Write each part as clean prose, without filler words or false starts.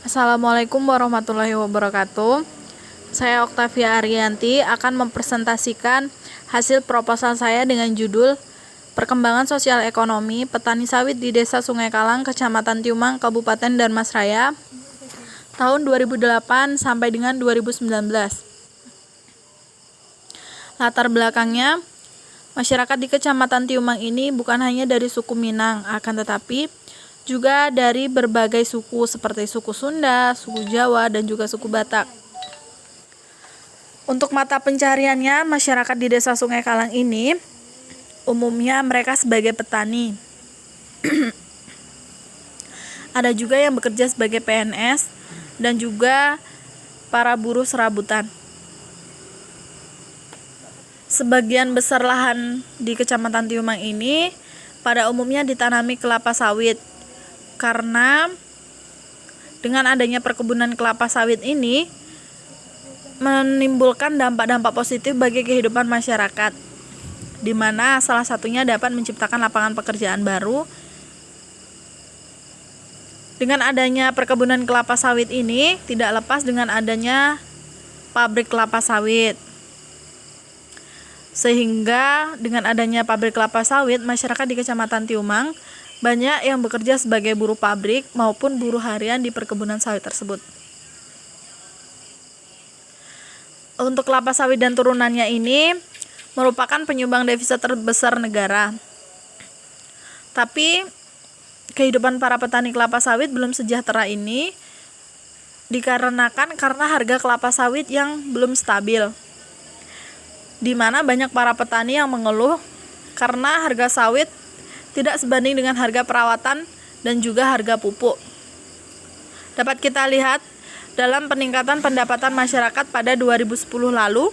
Assalamualaikum warahmatullahi wabarakatuh. Saya Oktavia Arianti akan mempresentasikan hasil proposal saya dengan judul Perkembangan Sosial Ekonomi Petani Sawit di Desa Sungai Kalang, Kecamatan Tiumang, Kabupaten Darmasraya, tahun 2008 sampai dengan 2019. Latar belakangnya, masyarakat di Kecamatan Tiumang ini bukan hanya dari suku Minang, akan tetapi juga dari berbagai suku seperti suku Sunda, suku Jawa, dan juga suku Batak. Untuk mata pencariannya, masyarakat di Desa Sungai Kalang ini umumnya mereka sebagai petani. Ada juga yang bekerja sebagai PNS dan juga para buruh serabutan. Sebagian besar lahan di Kecamatan Tiumang ini pada umumnya ditanami kelapa sawit. Karena dengan adanya perkebunan kelapa sawit ini menimbulkan dampak-dampak positif bagi kehidupan masyarakat, di mana salah satunya dapat menciptakan lapangan pekerjaan baru. Dengan adanya perkebunan kelapa sawit ini tidak lepas dengan adanya pabrik kelapa sawit. Sehingga dengan adanya pabrik kelapa sawit, masyarakat di Kecamatan Tiumang banyak yang bekerja sebagai buruh pabrik maupun buruh harian di perkebunan sawit tersebut. Untuk kelapa sawit dan turunannya ini merupakan penyumbang devisa terbesar negara. Tapi kehidupan para petani kelapa sawit belum sejahtera ini dikarenakan karena harga kelapa sawit yang belum stabil, di mana banyak para petani yang mengeluh karena harga sawit tidak sebanding dengan harga perawatan dan juga harga pupuk. Dapat kita lihat dalam peningkatan pendapatan masyarakat pada 2010 lalu,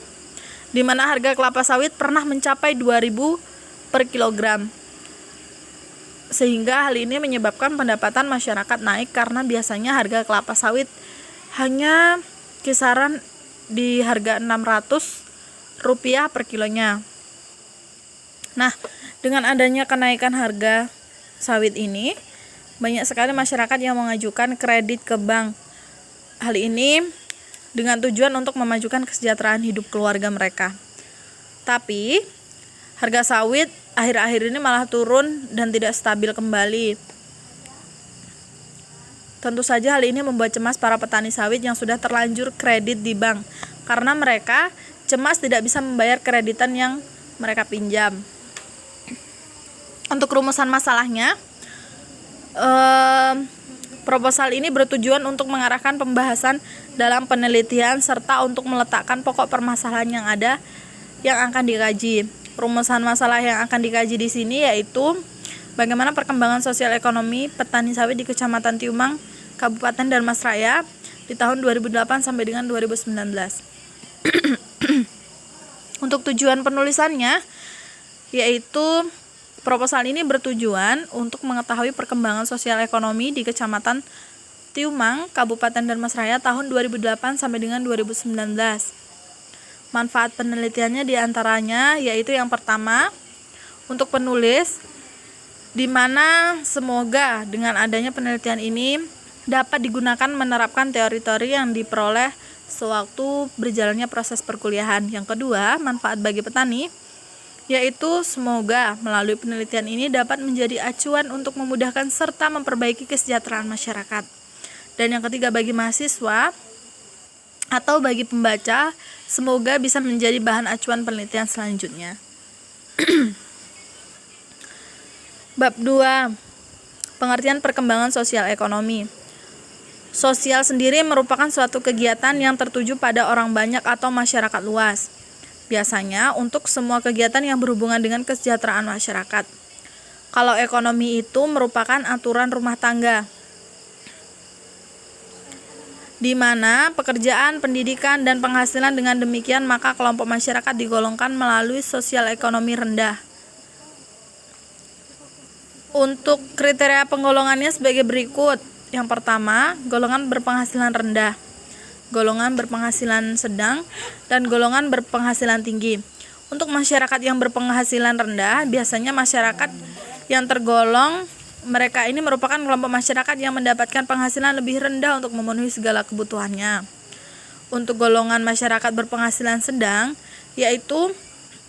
di mana harga kelapa sawit pernah mencapai 2.000 per kilogram. Sehingga hal ini menyebabkan pendapatan masyarakat naik karena biasanya harga kelapa sawit hanya kisaran di harga Rp600 per kilonya. Nah, dengan adanya kenaikan harga sawit ini, banyak sekali masyarakat yang mengajukan kredit ke bank. Hal ini dengan tujuan untuk memajukan kesejahteraan hidup keluarga mereka. Tapi, harga sawit akhir-akhir ini malah turun dan tidak stabil kembali. Tentu saja hal ini membuat cemas para petani sawit yang sudah terlanjur kredit di bank, karena mereka cemas tidak bisa membayar kreditan yang mereka pinjam. Untuk rumusan masalahnya, proposal ini bertujuan untuk mengarahkan pembahasan dalam penelitian serta untuk meletakkan pokok permasalahan yang ada yang akan dikaji. Rumusan masalah yang akan dikaji di sini yaitu bagaimana perkembangan sosial ekonomi petani sawit di Kecamatan Tiumang, Kabupaten Darmasraya di tahun 2008 sampai dengan 2019. Untuk tujuan penulisannya yaitu proposal ini bertujuan untuk mengetahui perkembangan sosial ekonomi di Kecamatan Tiumang, Kabupaten Darmasraya tahun 2008 sampai dengan 2019. Manfaat penelitiannya diantaranya yaitu yang pertama, untuk penulis, di mana semoga dengan adanya penelitian ini dapat digunakan menerapkan teori-teori yang diperoleh sewaktu berjalannya proses perkuliahan. Yang kedua, manfaat bagi petani, yaitu semoga melalui penelitian ini dapat menjadi acuan untuk memudahkan serta memperbaiki kesejahteraan masyarakat. Dan yang ketiga, bagi mahasiswa atau bagi pembaca, semoga bisa menjadi bahan acuan penelitian selanjutnya. Bab 2. Pengertian perkembangan sosial ekonomi. Sosial sendiri merupakan suatu kegiatan yang tertuju pada orang banyak atau masyarakat luas. Biasanya untuk semua kegiatan yang berhubungan dengan kesejahteraan masyarakat. Kalau ekonomi itu merupakan aturan rumah tangga, di mana pekerjaan, pendidikan, dan penghasilan dengan demikian maka kelompok masyarakat digolongkan melalui sosial ekonomi rendah. Untuk kriteria penggolongannya sebagai berikut. Yang pertama, golongan berpenghasilan rendah, golongan berpenghasilan sedang, dan golongan berpenghasilan tinggi. Untuk masyarakat yang berpenghasilan rendah, biasanya masyarakat yang tergolong mereka ini merupakan kelompok masyarakat yang mendapatkan penghasilan lebih rendah untuk memenuhi segala kebutuhannya. Untuk golongan masyarakat berpenghasilan sedang, yaitu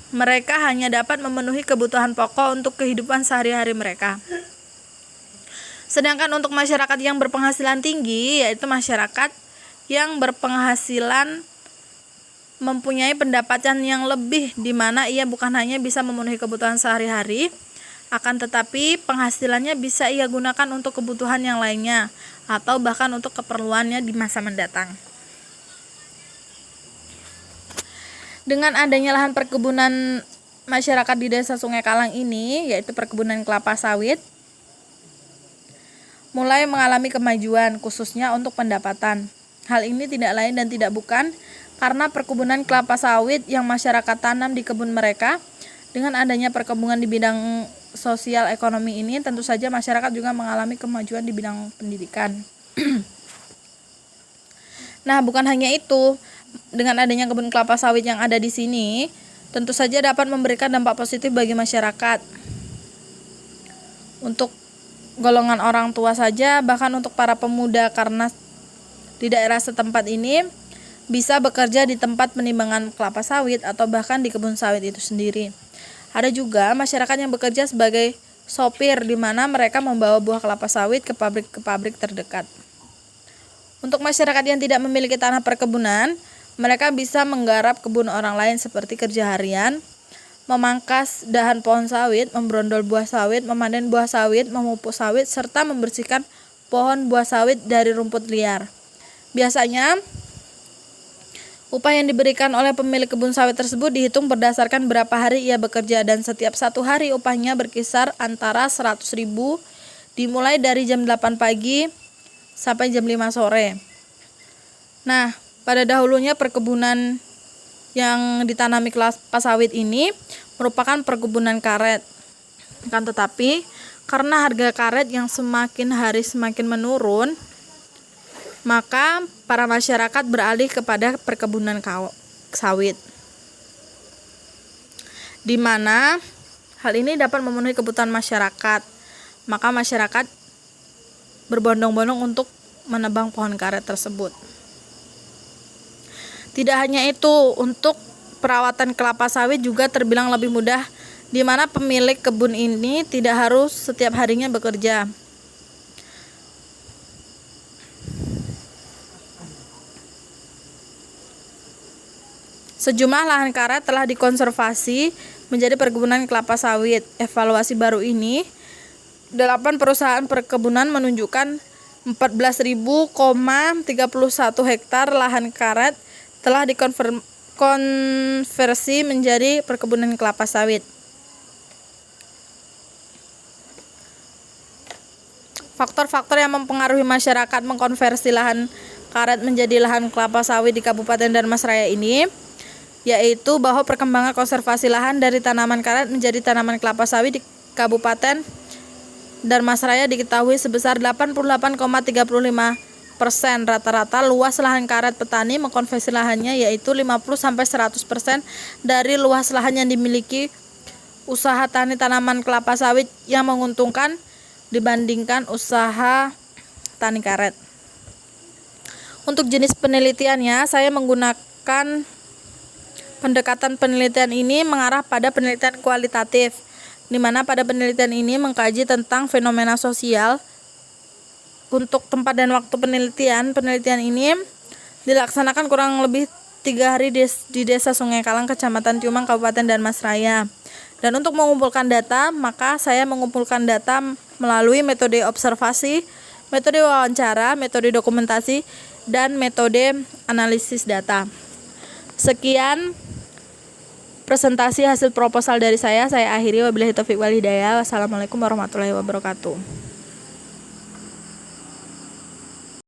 mereka hanya dapat memenuhi kebutuhan pokok untuk kehidupan sehari-hari mereka. Sedangkan untuk masyarakat yang berpenghasilan tinggi, yaitu masyarakat yang berpenghasilan mempunyai pendapatan yang lebih, di mana ia bukan hanya bisa memenuhi kebutuhan sehari-hari, akan tetapi penghasilannya bisa ia gunakan untuk kebutuhan yang lainnya atau bahkan untuk keperluannya di masa mendatang. Dengan adanya lahan perkebunan masyarakat di Desa Sungai Kalang ini, yaitu perkebunan kelapa sawit, mulai mengalami kemajuan khususnya untuk pendapatan. Hal ini tidak lain dan tidak bukan karena perkebunan kelapa sawit yang masyarakat tanam di kebun mereka. Dengan adanya perkebunan di bidang sosial ekonomi ini, tentu saja masyarakat juga mengalami kemajuan di bidang pendidikan. Nah, bukan hanya itu, dengan adanya kebun kelapa sawit yang ada di sini, tentu saja dapat memberikan dampak positif bagi masyarakat. Untuk golongan orang tua saja, bahkan untuk para pemuda, karena di daerah setempat ini bisa bekerja di tempat penimbangan kelapa sawit atau bahkan di kebun sawit itu sendiri. Ada juga masyarakat yang bekerja sebagai sopir, di mana mereka membawa buah kelapa sawit ke pabrik terdekat. Untuk masyarakat yang tidak memiliki tanah perkebunan, mereka bisa menggarap kebun orang lain seperti kerja harian, memangkas dahan pohon sawit, membrondol buah sawit, memanen buah sawit, memupuk sawit, serta membersihkan pohon buah sawit dari rumput liar. Biasanya, upah yang diberikan oleh pemilik kebun sawit tersebut dihitung berdasarkan berapa hari ia bekerja, dan setiap 1 hari upahnya berkisar antara 100.000 dimulai dari jam 8 pagi sampai jam 5 sore. Nah, pada dahulunya perkebunan yang ditanami kelapa sawit ini merupakan perkebunan karet. Kan tetapi karena harga karet yang semakin hari semakin menurun, maka para masyarakat beralih kepada perkebunan sawit, di mana hal ini dapat memenuhi kebutuhan masyarakat. Maka masyarakat berbondong-bondong untuk menebang pohon karet tersebut. Tidak hanya itu, untuk perawatan kelapa sawit juga terbilang lebih mudah, di mana pemilik kebun ini tidak harus setiap harinya bekerja. Sejumlah lahan karet telah dikonservasi menjadi perkebunan kelapa sawit. Evaluasi baru ini, 8 perusahaan perkebunan menunjukkan 14.031 hektar lahan karet telah dikonversi menjadi perkebunan kelapa sawit. Faktor-faktor yang mempengaruhi masyarakat mengkonversi lahan karet menjadi lahan kelapa sawit di Kabupaten Darmasraya ini, yaitu bahwa perkembangan konservasi lahan dari tanaman karet menjadi tanaman kelapa sawit di Kabupaten Darmasraya diketahui sebesar 88,35%. Rata-rata luas lahan karet petani mengkonversi lahannya yaitu 50-100% dari luas lahan yang dimiliki usaha tani tanaman kelapa sawit yang menguntungkan dibandingkan usaha tani karet. Untuk jenis penelitiannya, saya menggunakan pendekatan penelitian ini mengarah pada penelitian kualitatif, di mana pada penelitian ini mengkaji tentang fenomena sosial. Untuk tempat dan waktu penelitian ini dilaksanakan kurang lebih 3 hari di Desa Sungai Kalang, Kecamatan Tiumang, Kabupaten Darmasraya. Dan untuk mengumpulkan data, maka saya mengumpulkan data melalui metode observasi, metode wawancara, metode dokumentasi, dan metode analisis data. Sekian presentasi hasil proposal dari saya akhiri. Wabillahi taufiq wal hidayah. Wassalamualaikum warahmatullahi wabarakatuh.